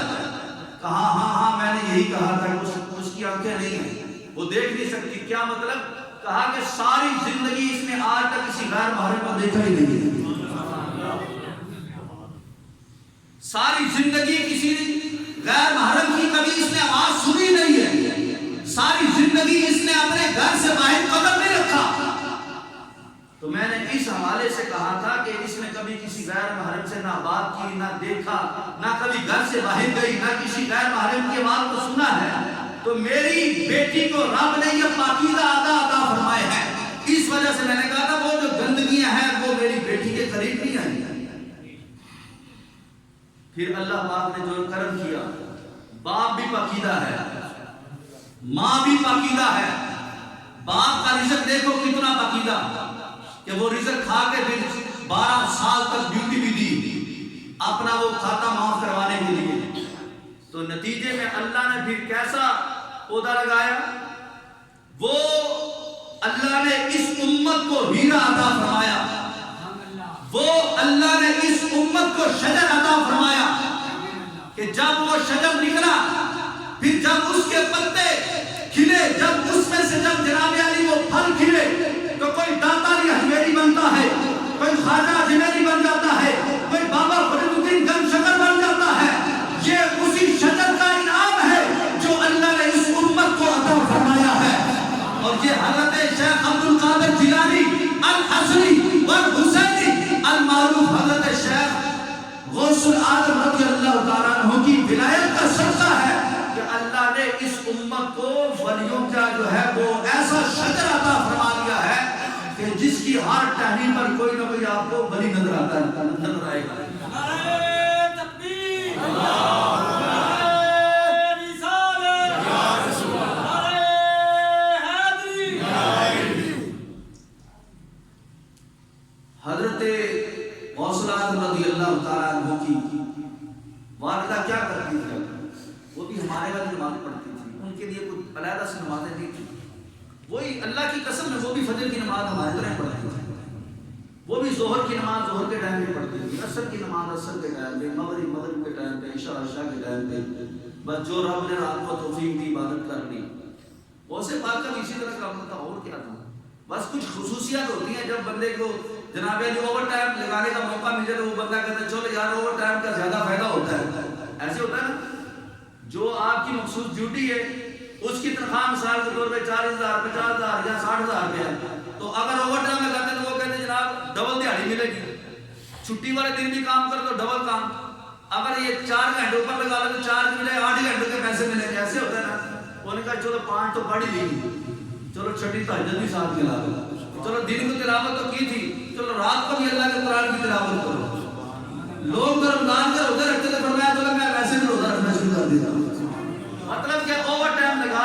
کہا ہاں میں نے یہی کہا تھا، اس کی آنکھیں نہیں ہیں، وہ دیکھ نہیں سکتی۔ کیا مطلب؟ کہا کہ ساری زندگی اس نے آج تک کسی غیر محرم کو دیکھا ہی نہیں ہے، ساری زندگی کسی غیر محرم کی کبھی اس نے آواز سنی نہیں ہے، ساری زندگی اس نے اپنے گھر سے باہر قدم نہیں رکھا۔ تو میں نے اس حوالے سے کہا تھا کہ اس نے کبھی کسی غیر محرم سے نہ بات کی، نہ دیکھا، نہ کبھی گھر سے باہر گئی، نہ کسی غیر محرم کی آواز کو سنا ہے، تو میری بیٹی کو رب نے یہ پاکیزہ عطا فرمائے ہیں۔ اس وجہ سے میں نے کہا تھا وہ جو گندگیاں ہیں وہ میری بیٹی کے قریب نہیں آئی۔ پھر اللہ پاک نے جو کرم کیا، باپ بھی پاکیزہ ہے، ماں بھی پاکیزہ ہے، باپ کا رزق دیکھو کتنا پاکیزہ کہ وہ رزق کھا کے پھر 12 سال تک ڈیوٹی بھی دی اپنا وہ کھاتا معاف کروانے کے لیے، تو نتیجے میں اللہ نے پھر کیسا پودا لگایا؟ وہ اللہ نے اس امت کو ہیرا عطا فرمایا، وہ اللہ نے اس امت کو شجر عطا فرمایا کہ جب وہ شجر نکلا، پھر جب اس کے پتے کھلے، جب اس میں سے جب جناب علی وہ پھل کھلے، تو کوئی داتا علی اجمیری بنتا ہے، کوئی خواجہ اجمیری بن جاتا ہے، کوئی بابا فرید الدین گنج شکر بن جاتا ہے۔ یہ اسی شجر کا انعام ہے جو اللہ نے اس امت کو عطا فرمایا ہے، اور یہ حضرت شیخ عبد القادر جیلانی الحسنی والحسینی المعروف حضرت شیخ غوث العالم رضی اللہ تعالیٰ عنہ کی ولایت کا صدقہ ہے کہ اللہ نے اس امت کو ولیوں کا جو ہے وہ ایسا شجر عطا فرما دیا ہے کہ جس کی ہر ٹہنی پر کوئی نہ کوئی آپ کو ولی نظر آتا ہے، نظر آئے گا۔ وہی اللہ کی قسم ہے وہ بھی فجر کی نماز ہماری طرح پڑھتے ہیں، وہ بھی ظہر کی نماز ظہر کے ٹائم پہ پڑھتے ہیں، عصر کی نماز عصر کے ٹائم پہ، مغرب کے ٹائم پہ، عشاء کے ٹائم پہ، بس جو رب نے رات کو توفیق دی عبادت کر لی۔ اسے پاک کا بھی اسی طرح کام ہوتا، اور کیا تھا، بس کچھ خصوصیات ہوتی ہیں جب بندے کو جناب علی اوور ٹائم لگانے کا موقع مل جائے تو وہ بندہ کہتا ہے چلو یار اوور ٹائم کا زیادہ فائدہ ہوتا ہے، ایسے ہوتا ہے نا۔ جو آپ کی مخصوص ڈیوٹی ہے اس کی تنخواہ مثال کے طور پہ 4,000 50,000 یا 60,000 روپے ہے، تو اگر اوور ٹائم لگاتے ہیں تو وہ کہتے ہیں جناب ڈبل دیہڑی ملے گی، چھٹی والے دن بھی کام کرو تو ڈبل کام، اگر یہ 4 گھنٹے اوپر لگا لو تو 4 ملے 8 گھنٹے کے پیسے ملیں گے، ایسے ہوتا ہے نا۔ انہوں نے کہا چلو 5 تو پڑھ ہی لی، چلو چھٹی تہجد بھی ساتھ ملا دو، چلو دن کو تلاوت تو کی تھی، چلو رات کو بھی اللہ کے قرآن کی تلاوت کرو۔ لوگ تو رمضان کے روزے رکھتے تھے، فرمایا چلو میں ویسے بھی روزہ رکھنا شروع کر دیتا ہوں۔ مطلب کہ اوور ٹائم لگا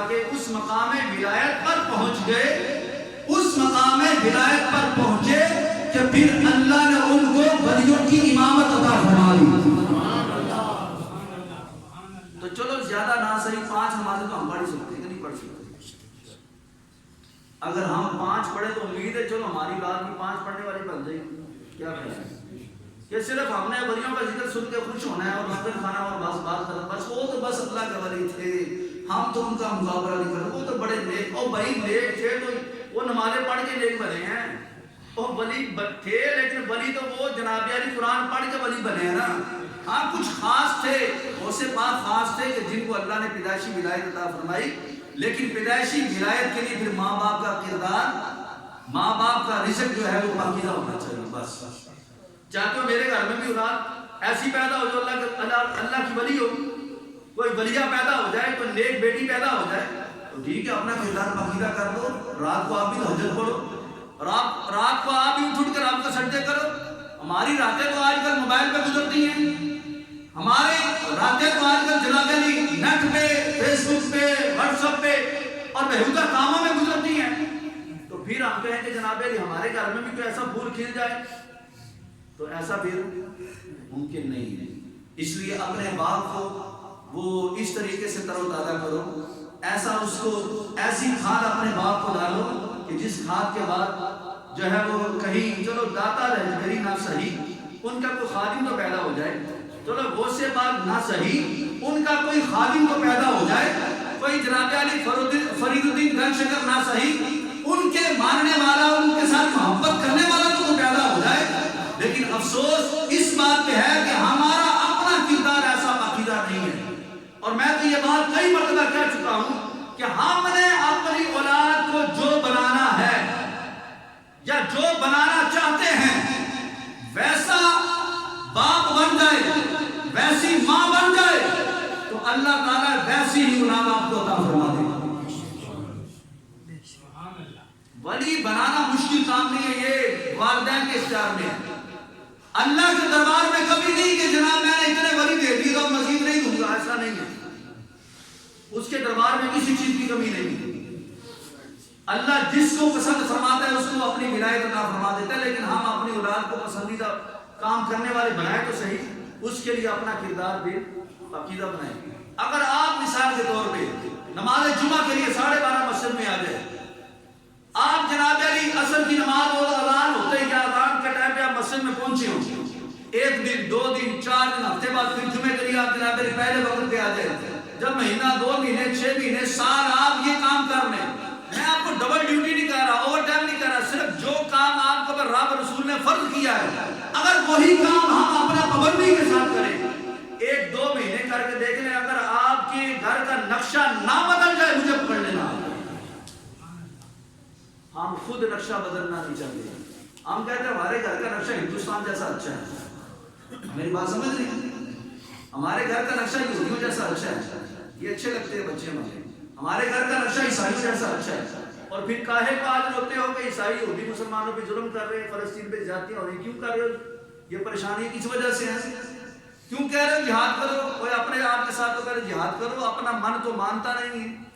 کے اس مقام ولایت پر پہنچ گئے، اس مقام ولایت پر پہنچے کہ پھر اللہ نے ان کو ولیوں کی امامت عطا فرما دی۔ تو چلو زیادہ نہ صحیح 5 نمازیں تو ہم پڑھ ہی سکتے ہیں کہ نہیں پڑھ سکتے؟ اگر ہم 5 پڑھیں تو امید ہے چلو ہماری بات بھی 5 پڑھنے والی بن جائے گی۔ کیا کہیں کہ صرف ہم نے ولیوں کا ذکر سن کے خوش ہونا ہے اور نفل کھانا اور بس بات ختم، بس وہ تو بس اللہ کے ولی تھے، ہم تو ان کا مقابلہ نہیں کرتے، وہ تو بڑے نیک، او بھائی نیک تھے تو وہ نمازیں پڑھ کے نیک بنے ہیں، وہ ولی تھے لیکن ولی تو وہ جناب علی قرآن پڑھ کے ولی بنے ہیں نا۔ ہاں کچھ خاص تھے، غوث پاک خاص تھے کہ جن کو اللہ نے پیدائشی ولایت عطا فرمائی، لیکن پیدائشی ولایت کے لیے پھر ماں باپ کا کردار، ماں باپ کا رزق جو ہے وہ پاکیزہ ہونا چاہیے۔ بس چاہتے ہو میرے گھر میں بھی اولاد ایسی پیدا ہو جو اللہ کی ولی ہو، کوئی ولیہ پیدا ہو جائے، کوئی نیک بیٹی پیدا ہو جائے تو ٹھیک ہے، اپنا کردار پاکیزہ کر دو، رات کو آپ بھی تہجد پڑھو، رات کو آپ بھی اٹھ کر آپ کو سجدے کرو۔ ہماری راتیں تو آج کل موبائل پہ گزرتی ہیں، ہمارے راتیں تو آج کل جناب علی نیٹ پہ، فیس بک پہ، واٹس ایپ پہ اور بہودہ کاموں میں گزرتی ہیں، تو پھر ہم کہیں کہ جناب علی ہمارے گھر میں بھی کوئی ایسا پھول کھل جائے، تو ایسا پھر ممکن نہیں ہے۔ اس لیے اپنے باپ کو وہ اس طریقے سے تر و تازہ کرو، ایسا اس کو ایسی کھاد اپنے باپ کو ڈالو کہ جس کھاد کے بعد جو ہے وہ کہیں چلو داتا رہبری نہ صحیح ان کا کوئی خادم تو پیدا ہو جائے، چلو غوث پاک نہ صحیح ان کا کوئی خادم تو پیدا ہو جائے، کوئی جناب علی فرید الدین گن شکر نہ صحیح ان کے ماننے والا، ان کے ساتھ محبت کرنے والا تو پیدا ہو جائے۔ لیکن افسوس اس بات پہ ہے کہ ہمارا اپنا کردار ایسا پاکیزہ نہیں ہے، اور میں تو یہ بات کئی مرتبہ کہہ چکا ہوں کہ ہم نے اپنی اولاد کو جو بنانا ہے یا جو بنانا چاہتے ہیں ویسا باپ بن جائے، ویسی ماں بن جائے تو اللہ تعالیٰ ویسی ہی اولاد آپ کو عطا فرما دے۔ ولی بنانا مشکل کام نہیں ہے، یہ والدین کے اختیار میں ہے۔ اللہ کے دربار میں کبھی نہیں کہ جناب میں نے اتنے ولی دے دی تو مزید نہیں دوں گا، ایسا نہیں ہے۔ اس کے دربار میں کسی چیز کی کمی نہیں ہے۔ اللہ جس کو پسند فرماتا ہے اس کو اپنی ولایت عطا فرما دیتا ہے، لیکن ہم اپنی اولاد کو پسندیدہ کام کرنے والے بنائے تو صحیح، اس کے لیے اپنا کردار بھی پاکیزہ بنائیں۔ اگر آپ مثال کے طور پہ نماز جمعہ کے لیے 12:30 مسجد میں آ جائے، آپ جناب علی عصر کی نماز اور اذان ہوتے ہی کیا اذان کے ٹائم پہ آپ مسجد میں پہنچے ہوں، 1 دن 2 دن 4 دن ہفتے بعد پھر جمعے کے لیے آپ جناب علی پہلے وقت پہ آ جائے، جب مہینہ 2 مہینے 6 مہینے سال آپ یہ کام کر لیں، میں آپ کو ڈبل ڈیوٹی نہیں کہہ رہا، اوور ٹائم نہیں کہہ رہا، صرف جو کام آپ کو رب رسول نے فرض کیا ہے اگر وہی کام ہم اپنا پابندی کے ساتھ کریں، 1-2 مہینے کر کے دیکھ لیں، اگر آپ کے گھر کا نقشہ نہ بدل جائے مجھے پکڑ لینا۔ ہم خود نقشہ بدلنا نہیں چاہتے، ہم کہتے ہیں ہمارے گھر کا نقشہ ہندوستان جیسا اچھا ہے، میری بات سمجھ رہی ہیں؟ ہمارے گھر کا نقشہ یہودیوں جیسا اچھا ہے، یہ اچھے لگتے ہیں بچے ہمارے، ہمارے گھر کا نقشہ عیسائیوں جیسا اچھا ہے، اور پھر کاہے کو آج روتے ہو کہ عیسائی یہودی مسلمانوں پہ ظلم کر رہے ہیں، فلسطین پہ زیادتیاں ہو رہی ہیں، کیوں کر رہے ہو؟ یہ پریشانی کس وجہ سے ہے؟ کیوں کہہ رہے ہو جہاد کرو؟ کوئی اپنے آپ کے ساتھ تو کہہ رہے جہاد کرو، اپنا من تو مانتا نہیں ہے،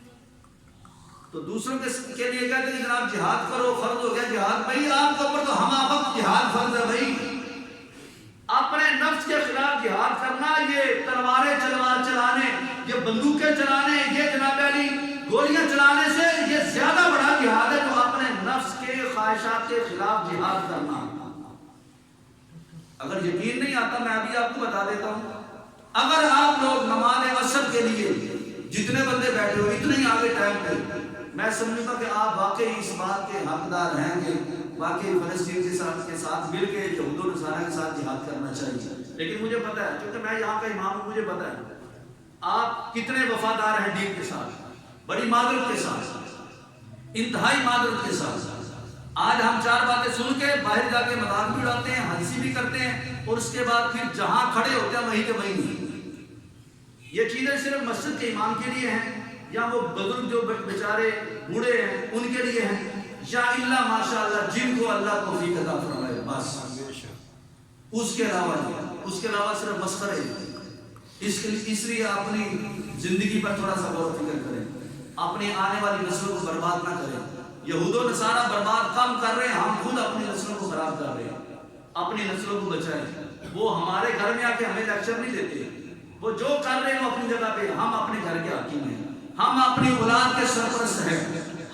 تو دوسروں کے لیے کہتے ہیں جناب جہاد کرو، فرض ہو گیا جہاد، بھائی آپ کے اوپر تو ہم آپ جہاد فرض ہے، بھائی اپنے نفس کے خلاف جہاد کرنا، یہ تلواریں چلانے، یہ بندوقیں چلانے، یہ جناب علی گولیاں چلانے سے خواہشات کے خلاف جہاد کرنا. اگر یقین نہیں آتا میں ابھی آپ کو بتا دیتا ہوں. اگر آپ لوگ نماز عصر کے لیے جتنے بندے بیٹھے ہو اتنے ہی آگے ٹائم پہ، میں سمجھتا کہ آپ واقعی اس بات کے حقدار ہیں کہ واقعی فلسطین کے ساتھ مل کے یہود و نصارہ کے ساتھ جہاد کرنا چاہیے. لیکن مجھے پتا ہے، کیونکہ میں یہاں کا امام ہوں، مجھے پتا ہے آپ کتنے وفادار ہیں دین کے ساتھ، بڑی معذرت کے ساتھ، انتہائی معذرت کے ساتھ. آج ہم چار باتیں سن کے باہر جا کے مذاق بھی اڑاتے ہیں، ہنسی بھی کرتے ہیں، اور اس کے بعد پھر جہاں کھڑے ہوتے ہیں وہیں کے وہیں نہیں. یہ چیزیں صرف مسجد کے امام کے لیے ہیں، یا وہ بزرگ جو بیچارے بوڑھے ہیں ان کے لیے ہیں، یا اللہ ماشاءاللہ جن کو اللہ توفیق عطا فرمائے بس. اس کے علاوہ صرف مسخرے. اس لیے اپنی زندگی پر تھوڑا سا غور و فکر کریں، اپنی آنے والی نسلوں کو برباد نہ کریں. یہود و نصارہ برباد کم کر رہے ہیں، ہم خود اپنی نسلوں کو خراب کر رہے ہیں. اپنی نسلوں کو بچائیں. وہ ہمارے گھر میں آ کے ہمیں لیکچر نہیں دیتے، وہ جو کر رہے ہیں وہ اپنی جگہ پہ. ہم اپنے گھر کے حاکم ہیں، ہم اپنی اولاد کے سرپرست ہیں.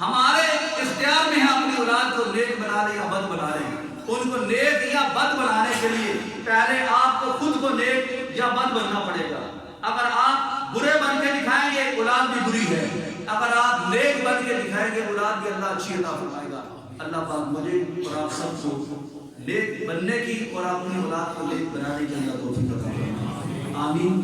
ہمارے اختیار میں ہے اپنی اولاد کو نیک بنا لیں یا بد بنا لیں. ان کو نیک یا بد بنانے کے لیے پہلے آپ کو خود کو نیک یا بد بننا پڑے گا. اگر آپ برے بن کے دکھائیں گے اولاد بھی بری ہے، اگر آپ نیک بن کے دکھائیں گے اولاد بھی اللہ اچھی عطا فرمائے گا. اللہ پاک مجھے اور آپ سب کو نیک بننے کی اور اپنی اولاد کو نیک بنانے کی اللہ توفیق عطا فرمائے. آمین.